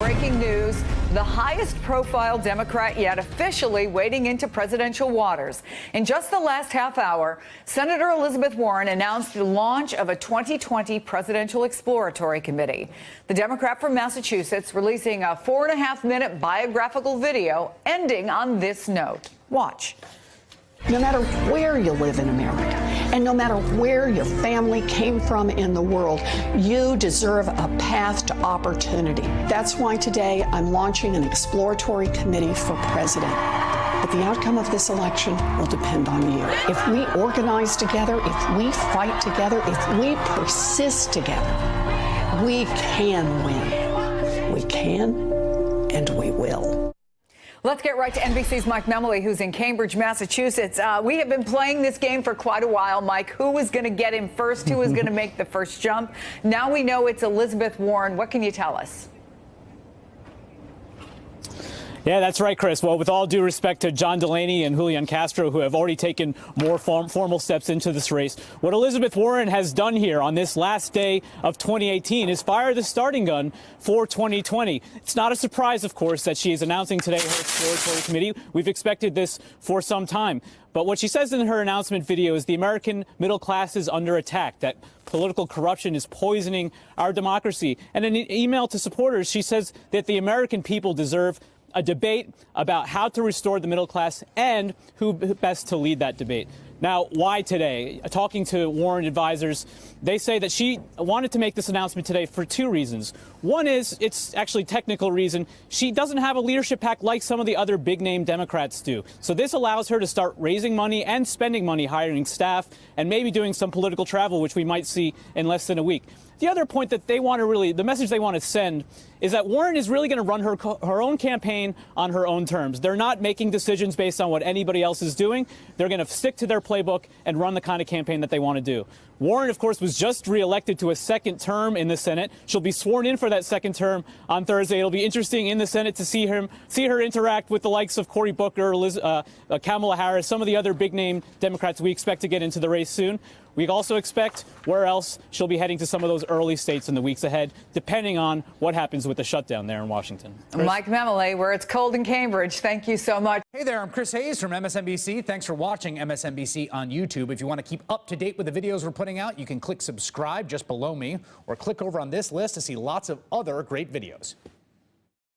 Breaking news, the highest profile Democrat yet officially wading into presidential waters. In just the last half hour, Senator Elizabeth Warren announced the launch of a 2020 Presidential Exploratory Committee. The Democrat from Massachusetts releasing a 4.5-minute biographical video ending on this note. Watch. No matter where you live in America, and no matter where your family came from in the world, you deserve a path to opportunity. That's why today I'm launching an exploratory committee for president. But the outcome of this election will depend on you. If we organize together, if we fight together, if we persist together, we can win. We can, and we will. Let's get right to NBC's Mike Memoli, who's in Cambridge, Massachusetts. We have been playing this game for quite a while, Mike. Who was going to get in first? Who was going to make the first jump? Now we know it's Elizabeth Warren. What can you tell us? Yeah, that's right, Chris. Well, with all due respect to John Delaney and Julian Castro, who have already taken more formal steps into this race, what Elizabeth Warren has done here on this last day of 2018 is fire the starting gun for 2020. It's not a surprise, of course, that she is announcing today her exploratory committee. We've expected this for some time. But what she says in her announcement video is the American middle class is under attack, that political corruption is poisoning our democracy. And in an email to supporters, she says that the American people deserve a debate about how to restore the middle class and who best to lead that debate. Now, why today? Talking to Warren advisors, they say that she wanted to make this announcement today for two reasons. One is, it's actually a technical reason. She doesn't have a leadership pack like some of the other big-name Democrats do. So this allows her to start raising money and spending money, hiring staff, and maybe doing some political travel, which we might see in less than a week. The other point that they want to the message they want to send is that Warren is really going to run her own campaign on her own terms. They're not making decisions based on what anybody else is doing. They're going to stick to their playbook and run the kind of campaign that they want to do. Warren, of course, was just reelected to a second term in the Senate. She'll be sworn in for that second term on Thursday. It'll be interesting in the Senate to see her interact with the likes of Cory Booker, Kamala Harris, some of the other big-name Democrats we expect to get into the race soon. We also expect where else she'll be heading to some of those early states in the weeks ahead, depending on what happens with the shutdown there in Washington. Chris? Mike Memoli, where it's cold in Cambridge. Thank you so much. Hey there, I'm Chris Hayes from MSNBC. Thanks for watching MSNBC on YouTube. If you want to keep up to date with the videos we're putting out, you can click subscribe just below me or click over on this list to see lots of other great videos.